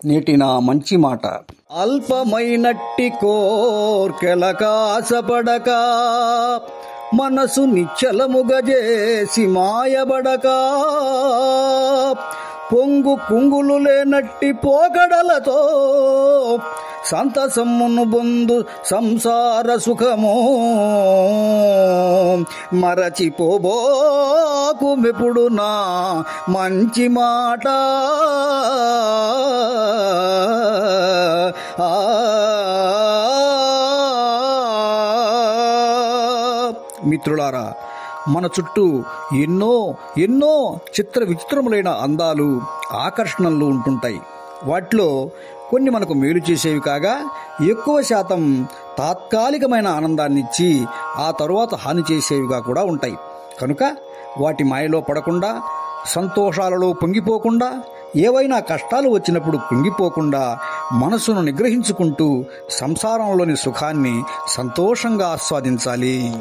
నేటి నా మంచి మాట. అల్పమైనట్టి కోర్కెలకాసపడక, మనసు నిశ్చలముగజేసి మాయబడక, పొంగు కుంగులు లేనట్టి పోకడలతో సంతసమ్మును బొందు సంసార సుఖము మరచిపోబోకు మెప్పుడు నా మంచి మాట. మిత్రులారా, మన చుట్టూ ఎన్నో ఎన్నో చిత్ర విచిత్రములైన అందాలు, ఆకర్షణలు ఉంటుంటాయి. వాటిలో కొన్ని మనకు మేలు చేసేవి కాగా, ఎక్కువ శాతం తాత్కాలికమైన ఆనందాన్నిచ్చి ఆ తరువాత హాని చేసేవిగా కూడా ఉంటాయి. కనుక వాటి మాయలో పడకుండా, సంతోషాలలో పొంగిపోకుండా, ఏవైనా కష్టాలు వచ్చినప్పుడు కుంగిపోకుండా మనసును నిగ్రహించుకుంటూ సంసారంలోని సుఖాన్ని సంతోషంగా ఆస్వాదించాలి.